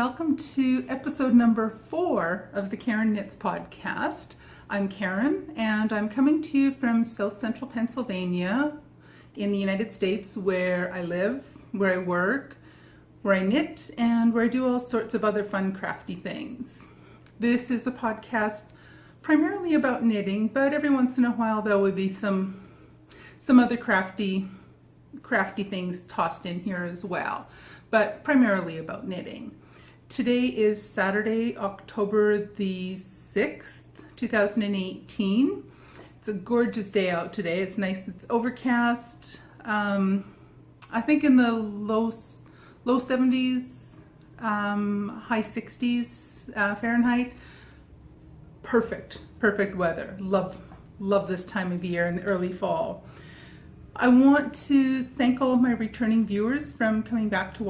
welcome to episode number 4 of the Karen Knits podcast. I'm Karen and I'm coming to you from South Central Pennsylvania in the United States, where I live, where I work, where I knit, and where I do all sorts of other fun crafty things. This is a podcast primarily about knitting, but every once in a while there will be some other crafty things tossed in here as well, but primarily about knitting. Today is Saturday, October the 6th, 2018. It's a gorgeous day out today. It's nice. It's overcast. I think in the low 70s, high 60s Fahrenheit. Perfect weather. Love this time of year in the early fall. I want to thank all of my returning viewers for coming back to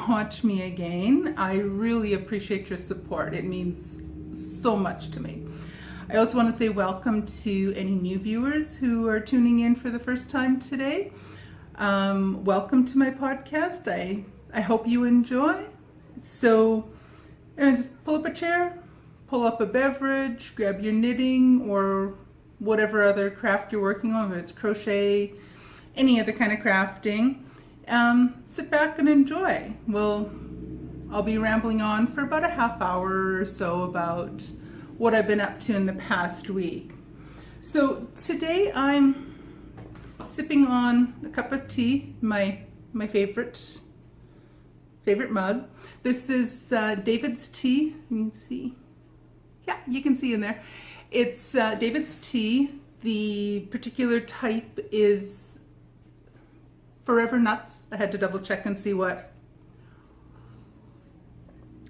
watch me again. I really appreciate your support. It means so much to me. I also want to say welcome to any new viewers who are tuning in for the first time today. Welcome to my podcast. I hope you enjoy. So just pull up a chair, pull up a beverage, grab your knitting or whatever other craft you're working on, whether it's crochet, any other kind of crafting. Sit back and enjoy. I'll be rambling on for about a half hour or so about what I've been up to in the past week. So today I'm sipping on a cup of tea, my favorite mug. This is David's tea. You can see. Yeah, you can see in there. It's David's tea. The particular type is Forever Nuts. I had to double check and see what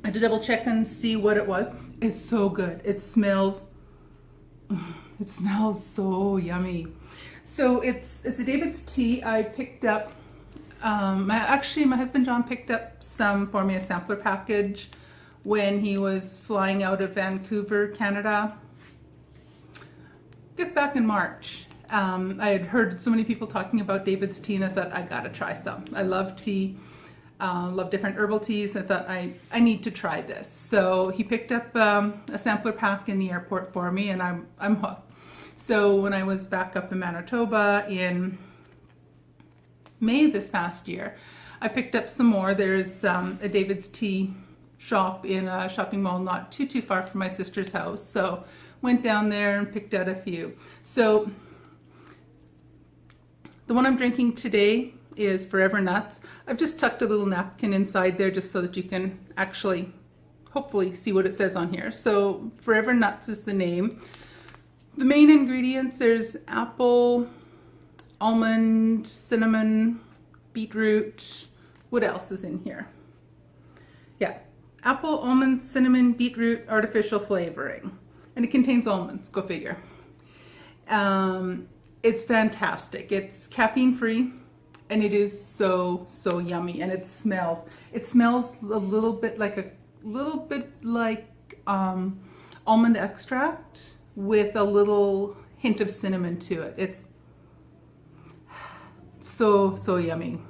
it was. It's so good. It smells so yummy. So it's a David's tea. I picked up, my husband John picked up some for me, a sampler package, when he was flying out of Vancouver, Canada. I guess back in March. I had heard so many people talking about David's tea and I thought I gotta try some. I love tea, love different herbal teas. I thought I need to try this. So he picked up a sampler pack in the airport for me and I'm hooked. So when I was back up in Manitoba in May this past year, I picked up some more. There's a David's tea shop in a shopping mall not too far from my sister's house. So went down there and picked out a few. So the one I'm drinking today is Forever Nuts. I've just tucked a little napkin inside there just so that you can actually hopefully see what it says on here. So Forever Nuts is the name. The main ingredients, there's apple, almond, cinnamon, beetroot. What else is in here? Yeah, apple, almond, cinnamon, beetroot, artificial flavoring. And it contains almonds, go figure. It's fantastic. It's caffeine free and it is so yummy, and it smells a little bit like almond extract with a little hint of cinnamon to it. It's so yummy.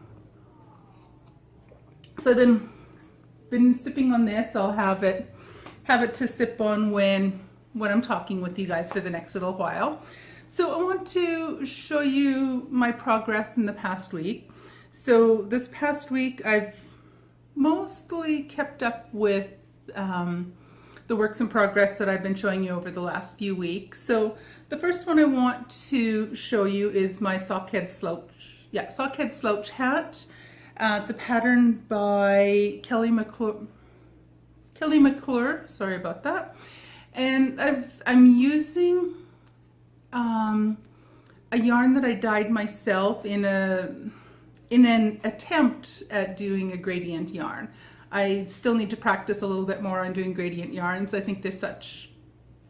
So I've been sipping on this. I'll have it to sip on when I'm talking with you guys for the next little while. So I want to show you my progress in the past week. So this past week I've mostly kept up with the works in progress that I've been showing you over the last few weeks. So the first one I want to show you is my sockhead slouch hat. It's a pattern by Kelly McClure. Sorry about that. And I'm using a yarn that I dyed myself in an attempt at doing a gradient yarn. I still need to practice a little bit more on doing gradient yarns. I think they're such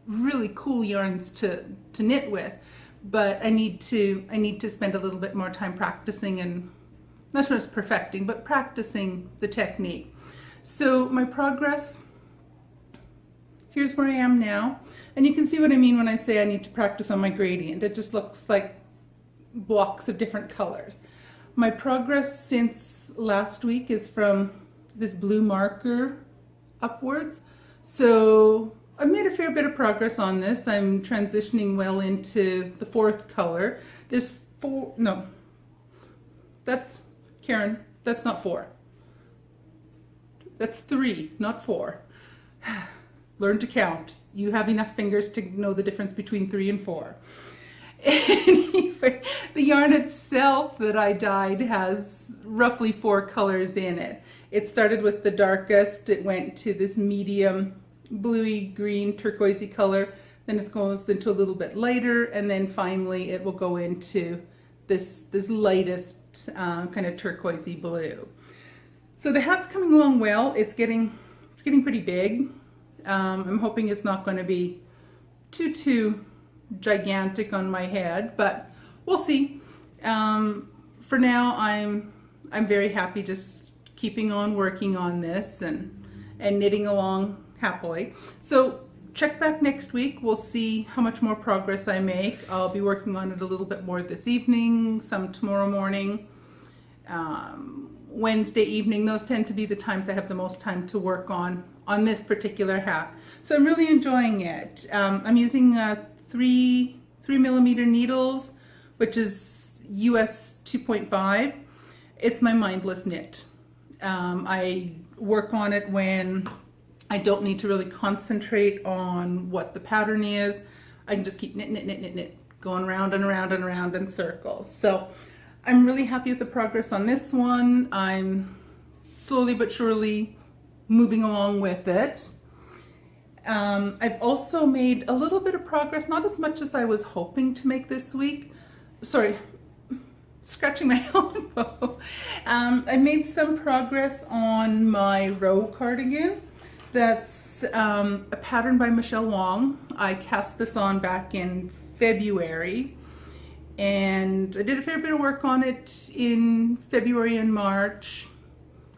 really cool yarns to knit with, but I need to spend a little bit more time practicing, and not just perfecting, but practicing the technique. So my progress, here's where I am now. And you can see what I mean when I say I need to practice on my gradient. It just looks like blocks of different colors. My progress since last week is from this blue marker upwards. So I made a fair bit of progress on this. I'm transitioning well into the fourth color. There's four, no, that's, Karen, that's not four. That's three, not four. Learn to count. You have enough fingers to know the difference between 3 and 4. Anyway, the yarn itself that I dyed has roughly 4 colors in it. It started with the darkest, it went to this medium bluey green turquoisey color, then it goes into a little bit lighter, and then finally it will go into this lightest kind of turquoisey blue. So the hat's coming along well. It's getting pretty big. I'm hoping it's not going to be too gigantic on my head, but we'll see. For now, I'm very happy just keeping on working on this and knitting along happily. So check back next week. We'll see how much more progress I make. I'll be working on it a little bit more this evening, some tomorrow morning, Wednesday evening. Those tend to be the times I have the most time to work on this particular hat. So I'm really enjoying it. I'm using 3mm needles, which is US 2.5. It's my mindless knit. I work on it when I don't need to really concentrate on what the pattern is. I can just keep knit, going round and around and around in circles. So I'm really happy with the progress on this one. I'm slowly but surely moving along with it. I've also made a little bit of progress, not as much as I was hoping to make this week. Sorry, scratching my elbow. I made some progress on my row cardigan. That's a pattern by Michelle Wong. I cast this on back in February, and I did a fair bit of work on it in February and March,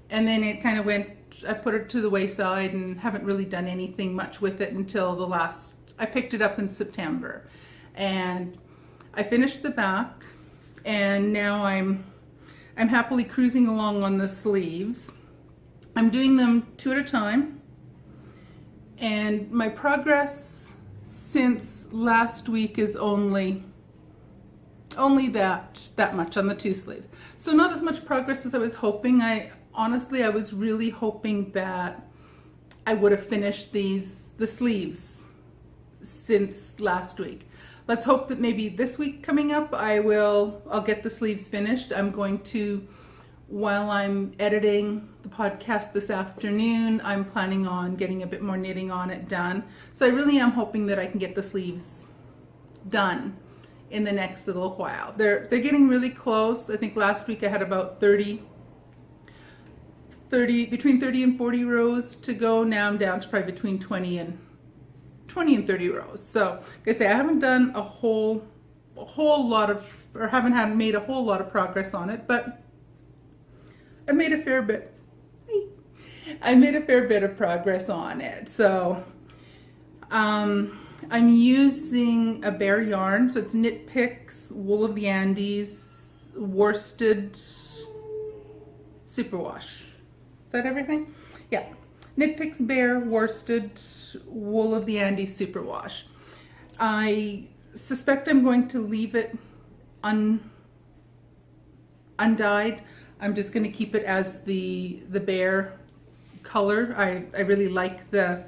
and then it kind of went, I put it to the wayside and haven't really done anything much with it until I picked it up in September. And I finished the back, and now I'm happily cruising along on the sleeves. I'm doing them 2 at a time, and my progress since last week is only that much on the 2 sleeves. So not as much progress as I was hoping. Honestly, I was really hoping that I would have finished the sleeves since last week. Let's hope that maybe this week coming up I'll get the sleeves finished. I'm going to, while I'm editing the podcast this afternoon, I'm planning on getting a bit more knitting on it done. So I really am hoping that I can get the sleeves done in the next little while. They're getting really close. I think last week I had about between 30 and 40 rows to go. Now I'm down to probably between 20 and 30 rows. So like I say, I haven't done a whole lot of, or haven't made a whole lot of progress on it, but I made a fair bit. I made a fair bit of progress on it. So I'm using a bare yarn, so it's Knit Picks Wool of the Andes worsted superwash. Is that everything? Yeah. Knit Picks Bare Worsted Wool of the Andes Superwash. I suspect I'm going to leave it undyed. I'm just going to keep it as the bare color. I really like the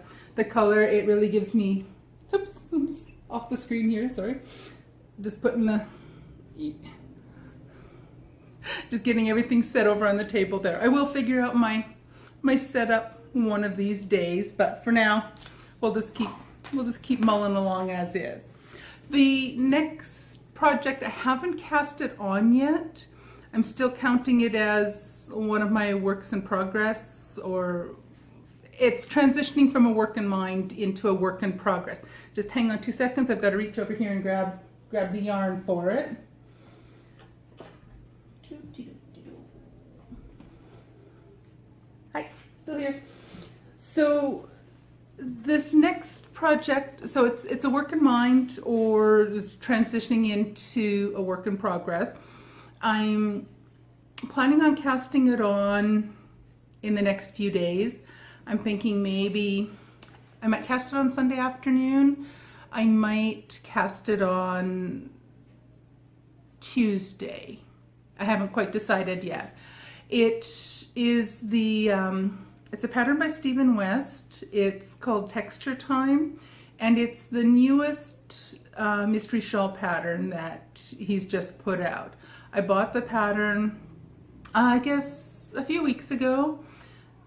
color. It really gives me, oops, off the screen here, sorry. Just getting everything set over on the table there. I will figure out my setup one of these days, but for now we'll just keep mulling along as is. The next project, I haven't cast it on yet. I'm still counting it as one of my works in progress, or it's transitioning from a work in mind into a work in progress. Just hang on 2 seconds. I've got to reach over here and grab the yarn for it. Hi, still here. So this next project, so it's a work in mind, or is transitioning into a work in progress. I'm planning on casting it on in the next few days. I'm thinking maybe I might cast it on Sunday afternoon. I might cast it on Tuesday. I haven't quite decided yet. It is it's a pattern by Stephen West. It's called Texture Time, and it's the newest mystery shawl pattern that he's just put out. I bought the pattern, I guess, a few weeks ago.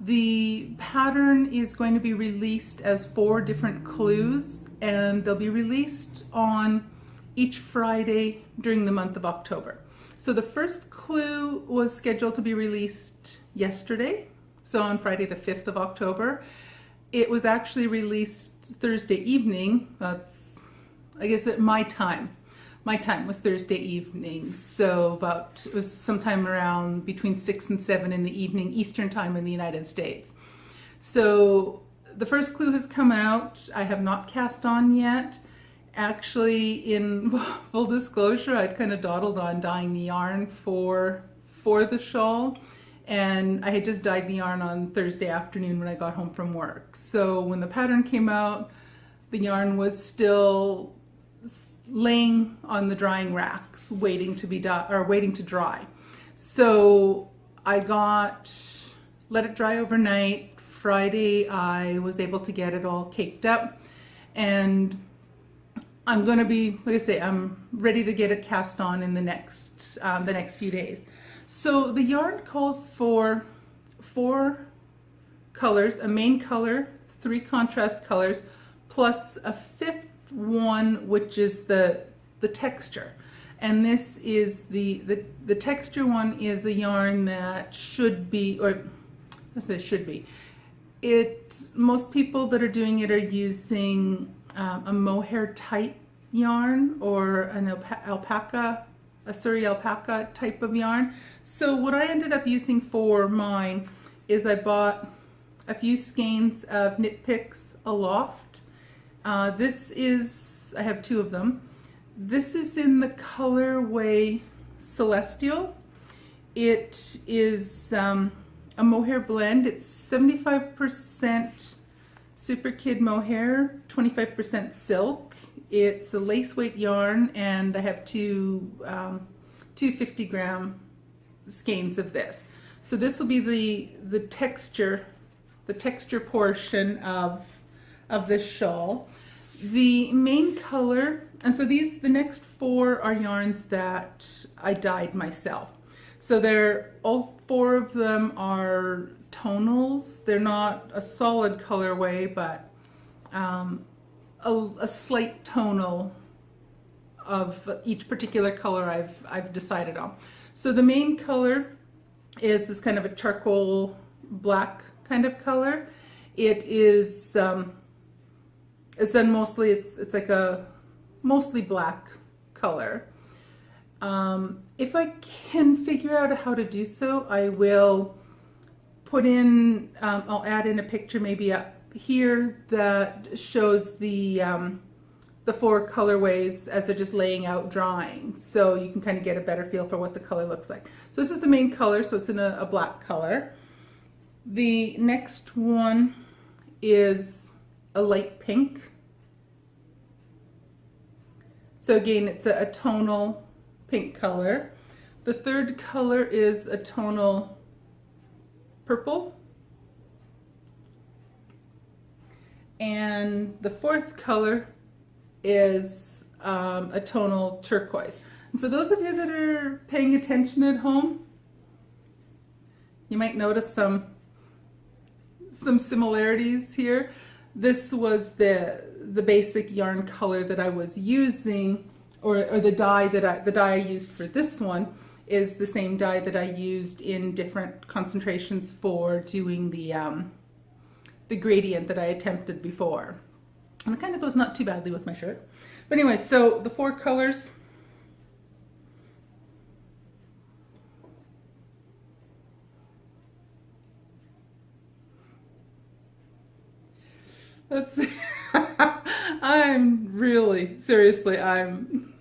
The pattern is going to be released as 4 different clues, and they'll be released on each Friday during the month of October. So the first clue was scheduled to be released yesterday, so on Friday the 5th of October. It was actually released Thursday evening. That's, I guess, at my time. My time was Thursday evening, so it was sometime around between 6 and 7 in the evening, Eastern time in the United States. So the first clue has come out. I have not cast on yet. Actually, in full disclosure, I'd kind of dawdled on dyeing the yarn for the shawl, and I had just dyed the yarn on Thursday afternoon when I got home from work. So when the pattern came out, the yarn was still laying on the drying racks, waiting to dry. So I let it dry overnight. Friday, I was able to get it all caked up, and I'm going to be, like I say, I'm ready to get it cast on in the next few days. So the yarn calls for 4 colors, a main color, 3 contrast colors, plus a 5th one, which is the texture. And this is the texture one is a yarn that should be, or I say should be. Most people that are doing it are using a mohair type yarn or an alpaca, a Surrey alpaca type of yarn. So what I ended up using for mine is I bought a few skeins of Knit Picks Aloft. I have 2 of them. This is in the colorway Celestial. It is a mohair blend. It's 75% Super Kid mohair, 25% silk. It's a lace weight yarn, and I have two 50-gram skeins of this. So this will be the texture portion of this shawl. The main color, and so the next 4 are yarns that I dyed myself. So all 4 of them are tonals. They're not a solid colorway, but a slight tonal of each particular color I've decided on. So the main color is this kind of a charcoal black kind of color. It is it's done mostly, it's like a mostly black color. If I can figure out how to do so, I will put in, I'll add in a picture maybe up here that shows the 4 colorways as they're just laying out drawing, so you can kind of get a better feel for what the color looks like. So this is the main color, so it's in a black color. The next one is a light pink. So again, it's a tonal pink color. The 3rd color is a tonal purple. And the 4th color is a tonal turquoise. And for those of you that are paying attention at home, you might notice some similarities here. This was the basic yarn color that I was using, or the dye I used for this one is the same dye that I used in different concentrations for doing the gradient that I attempted before. And it kind of goes not too badly with my shirt. But anyway, so the 4 colors. Let's see. I'm really, seriously, I'm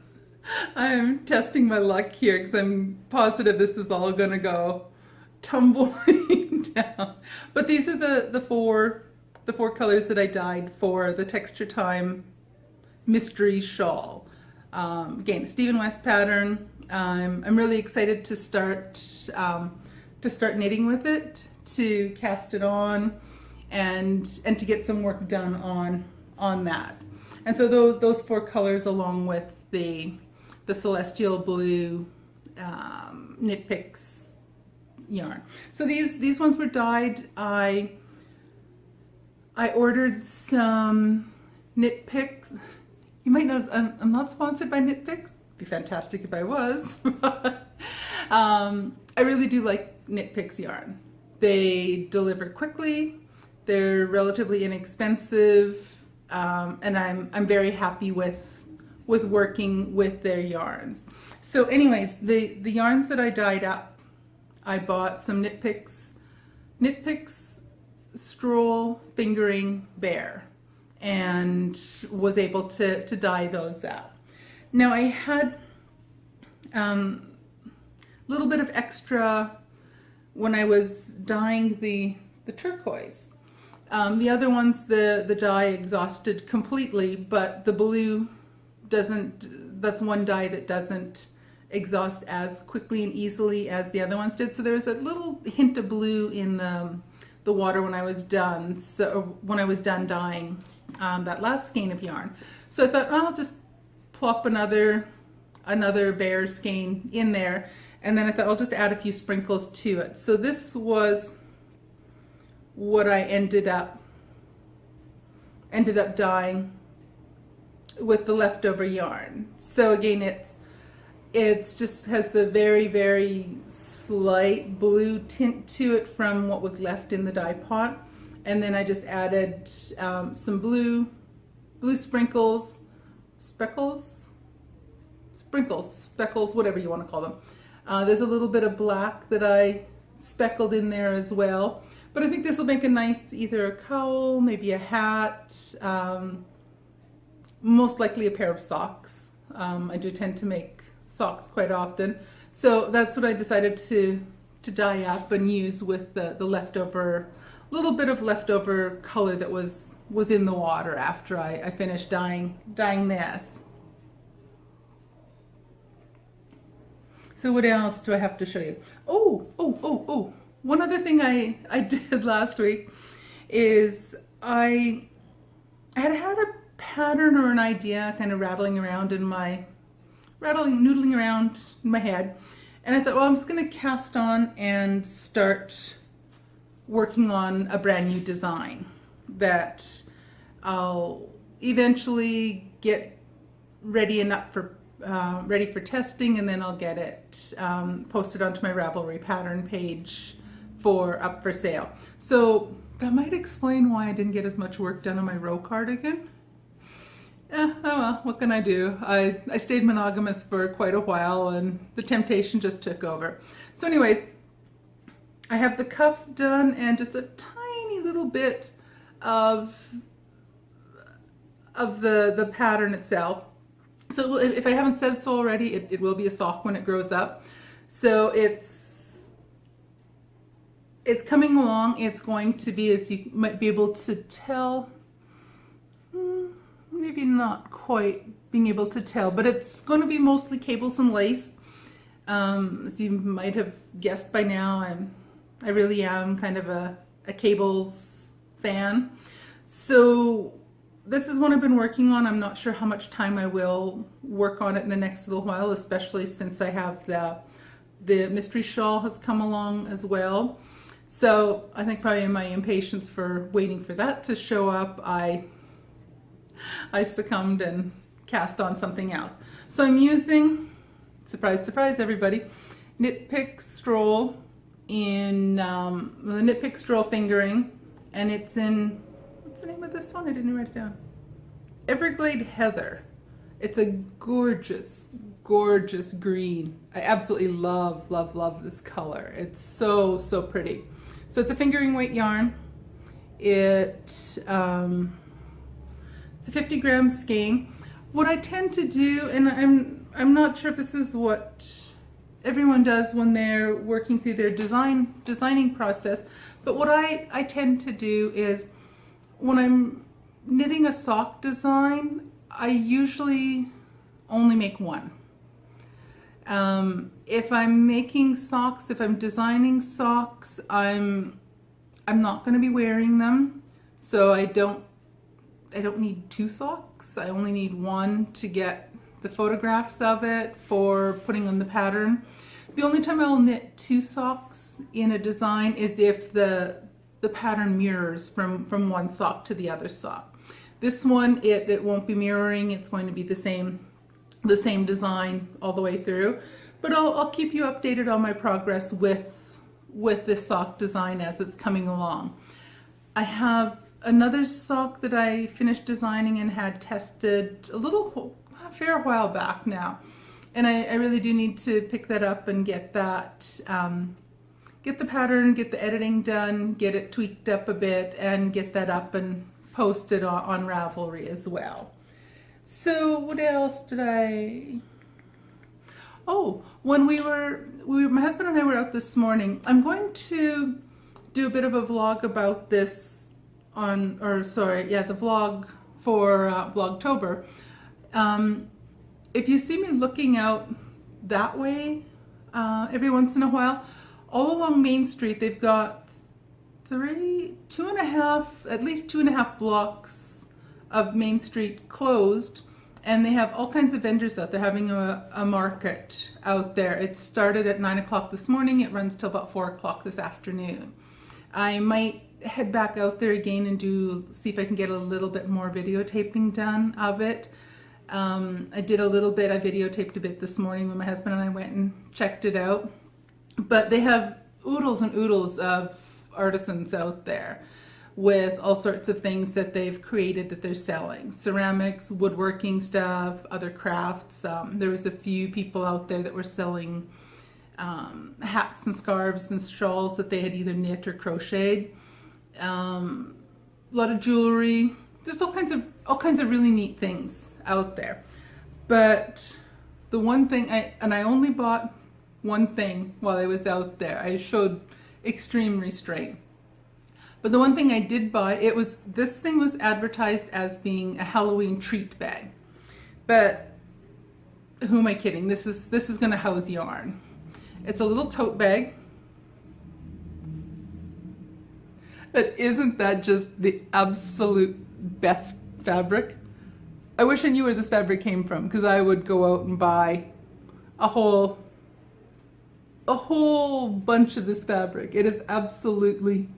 testing my luck here because I'm positive this is all gonna go tumbling down. But these are the four colors that I dyed for the Texture Time mystery shawl. Again, Stephen West pattern. I'm really excited to start knitting with it, to cast it on, and to get some work done on that. And so those four colors, along with the celestial blue Knit Picks yarn. So these ones were dyed. I ordered some Knit Picks. You might notice I'm not sponsored by Knit Picks. It'd be fantastic if I was. I really do like Knit Picks yarn. They deliver quickly. They're relatively inexpensive, and I'm very happy with working with their yarns. So anyways, the yarns that I dyed up, I bought some Knit Picks Stroll Fingering Bear, and was able to dye those up. Now I had a little bit of extra when I was dyeing the turquoise. The other ones, the dye exhausted completely, but the blue doesn't. That's one dye that doesn't exhaust as quickly and easily as the other ones did. So there was a little hint of blue in the water when I was done. So when I was done dyeing that last skein of yarn. So I thought, well, I'll just plop another bear skein in there, and then I thought I'll just add a few sprinkles to it. So this was what I ended up dyeing with the leftover yarn. So again, it's just has the very, very slight blue tint to it from what was left in the dye pot. And then I just added some blue sprinkles, speckles, whatever you want to call them. There's a little bit of black that I speckled in there as well. But I think this will make a nice, either a cowl, maybe a hat, most likely a pair of socks. I do tend to make socks quite often. So that's what I decided to dye up and use with the leftover, little bit of leftover color that was in the water after I finished dyeing this. So what else do I have to show you? Oh. One other thing I did last week is I had a pattern or an idea kind of noodling around in my head. And I thought, well, I'm just going to cast on and start working on a brand new design that I'll eventually get ready and up for ready for testing, and then I'll get it posted onto my Ravelry pattern page up for sale. So that might explain why I didn't get as much work done on my row cardigan. Oh well, what can I do? I stayed monogamous for quite a while, and the temptation just took over. So anyways, I have the cuff done and just a tiny little bit of the pattern itself. So if I haven't said so already, it will be a sock when it grows up. So it's coming along. It's going to be, as you might be able to tell, maybe not quite being able to tell, but it's going to be mostly cables and lace. As you might have guessed by now, I really am kind of a cables fan. So this is what I've been working on. I'm not sure how much time I will work on it in the next little while, especially since I have the mystery shawl has come along as well. So I think probably in my impatience for waiting for that to show up, I succumbed and cast on something else. So I'm using, surprise, surprise everybody, Knit Picks Stroll in the Knit Picks Stroll Fingering, and it's in, what's the name of this one? I didn't write it down. Everglade Heather. It's a gorgeous, gorgeous green. I absolutely love, love, love this color. It's so, so pretty. So it's a fingering weight yarn. It's a 50 gram skein. What I tend to do, and I'm not sure if this is what everyone does when they're working through their designing process. But what I tend to do is when I'm knitting a sock design, I usually only make one. If I'm making socks, if I'm designing socks, I'm not going to be wearing them, so I don't need two socks. I only need one to get the photographs of it for putting on the pattern. The only time I'll knit two socks in a design is if the pattern mirrors from one sock to the other sock. This one, it won't be mirroring. It's going to be the same design all the way through. But I'll keep you updated on my progress with this sock design as it's coming along. I have another sock that I finished designing and had tested a fair while back now. And I really do need to pick that up and get that, get the pattern, get the editing done, get it tweaked up a bit, and get that up and posted on Ravelry as well. So what else did I... Oh, when my husband and I were out this morning, I'm going to do a bit of a vlog about this the vlog for Vlogtober. If you see me looking out that way every once in a while, all along Main Street, they've got at least two and a half blocks of Main Street closed, and they have all kinds of vendors out there having a market out there. It started at 9 o'clock this morning. It runs till about 4 o'clock this afternoon. I might head back out there again and see if I can get a little bit more videotaping done of it. I did a little bit. I videotaped a bit this morning when my husband and I went and checked it out. But they have oodles and oodles of artisans out there with all sorts of things that they've created that they're selling. Ceramics, woodworking stuff, other crafts. There was a few people out there that were selling hats and scarves and shawls that they had either knit or crocheted. A lot of jewelry, just all kinds of really neat things out there. But the one thing I only bought one thing while I was out there. I showed extreme restraint. But the one thing I did buy, this thing was advertised as being a Halloween treat bag. But who am I kidding? This is going to house yarn. It's a little tote bag. But isn't that just the absolute best fabric? I wish I knew where this fabric came from, because I would go out and buy a whole bunch of this fabric. It is absolutely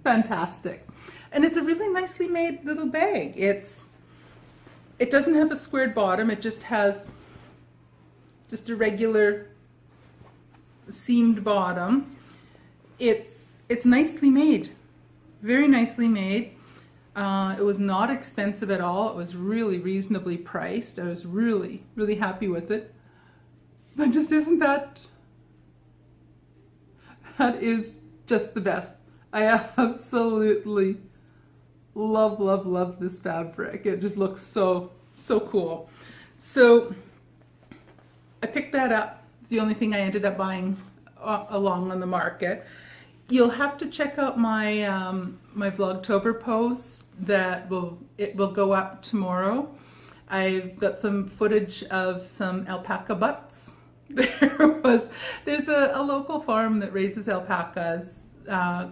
fantastic. And it's a really nicely made little bag. It doesn't have a squared bottom. It just has just a regular seamed bottom. It's nicely made, very nicely made. It was not expensive at all. It was really reasonably priced. I was really, really happy with it. But just isn't that is just the best. I absolutely love this fabric. It just looks so cool. So I picked that up. It's the only thing I ended up buying along on the market. You'll have to check out my my Vlogtober post that will go up tomorrow. I've got some footage of some alpaca butts. There's a local farm that raises alpacas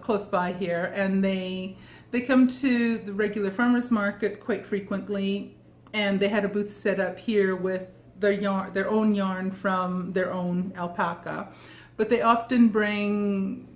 close by here, and they come to the regular farmers market quite frequently, and they had a booth set up here with their own yarn from their own alpaca. But they often bring,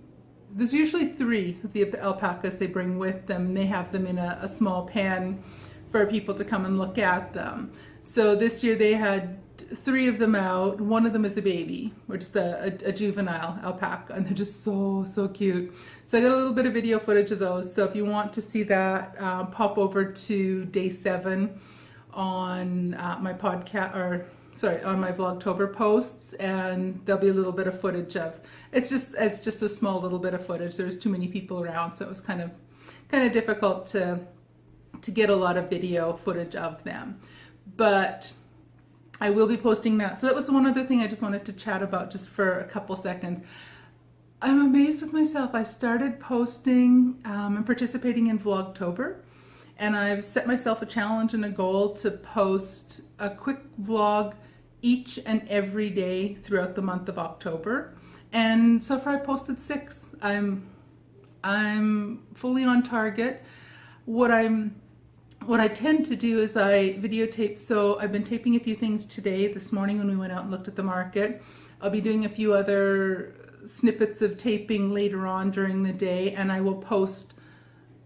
there's usually 3 of the alpacas they bring with them. They have them in a small pen for people to come and look at them. So this year they had 3 of them out. One of them is a baby, or just a juvenile alpaca, and they're just so cute. So I got a little bit of video footage of those. So if you want to see that, pop over to day 7 on my podcast, on my Vlogtober posts, and there'll be a little bit of footage of. It's just a small little bit of footage. There's too many people around, so it was kind of difficult to get a lot of video footage of them. But I will be posting that. So that was one other thing I just wanted to chat about just for a couple seconds. I'm amazed with myself. I started posting and participating in Vlogtober, and I've set myself a challenge and a goal to post a quick vlog each and every day throughout the month of October. And so far I posted 6. I'm fully on target. What I tend to do is I videotape, so I've been taping a few things today, this morning when we went out and looked at the market. I'll be doing a few other snippets of taping later on during the day, and I will post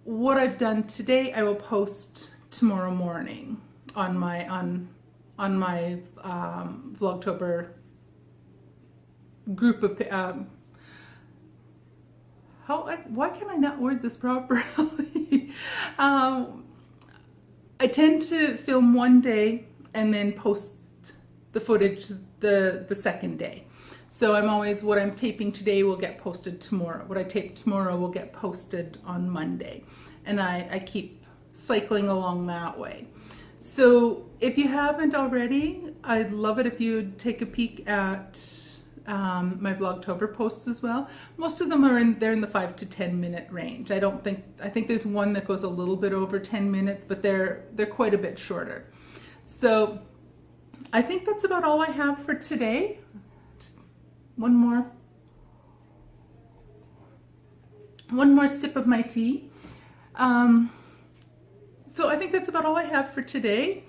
what I've done today. I will post tomorrow morning on my Vlogtober group of why can I not word this properly? I tend to film one day and then post the footage the second day. So I'm always, what I'm taping today will get posted tomorrow. What I tape tomorrow will get posted on Monday. And I keep cycling along that way. So if you haven't already, I'd love it if you'd take a peek at my Vlogtober posts as well. Most of them are they're in the 5 to 10 minute range. I think there's one that goes a little bit over 10 minutes, but they're quite a bit shorter. So I think that's about all I have for today. Just one more sip of my tea. So I think that's about all I have for today.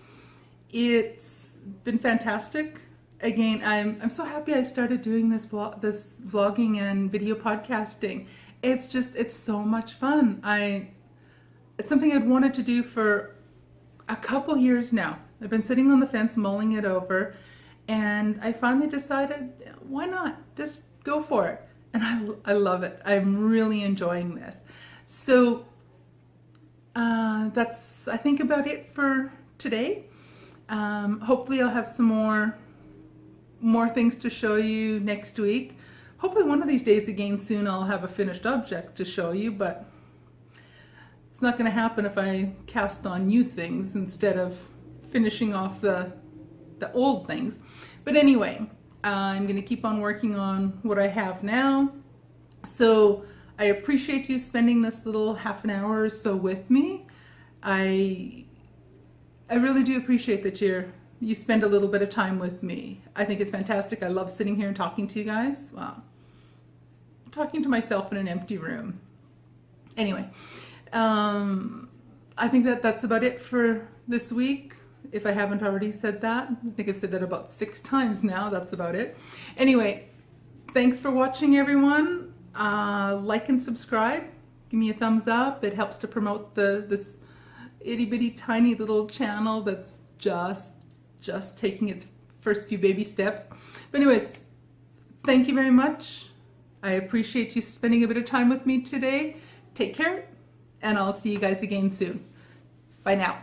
It's been fantastic. Again, I'm so happy I started doing this vlogging and video podcasting. It's so much fun. It's something I've wanted to do for a couple years now. I've been sitting on the fence mulling it over, and I finally decided, why not? Just go for it. And I love it. I'm really enjoying this. So that's, I think, about it for today. Hopefully I'll have some more things to show you next week. Hopefully one of these days again soon I'll have a finished object to show you, but it's not going to happen if I cast on new things instead of finishing off the old things. But anyway, I'm going to keep on working on what I have now. So I appreciate you spending this little half an hour or so with me. I really do appreciate that you spend a little bit of time with me. I think it's fantastic. I love sitting here and talking to you guys. Wow. I'm talking to myself in an empty room. Anyway, I think that's about it for this week. If I haven't already said that, I think I've said that about 6 times now. That's about it. Anyway, thanks for watching, everyone. Like and subscribe. Give me a thumbs up. It helps to promote this itty bitty tiny little channel that's just taking its first few baby steps. But anyways, thank you very much. I appreciate you spending a bit of time with me today. Take care, and I'll see you guys again soon. Bye now.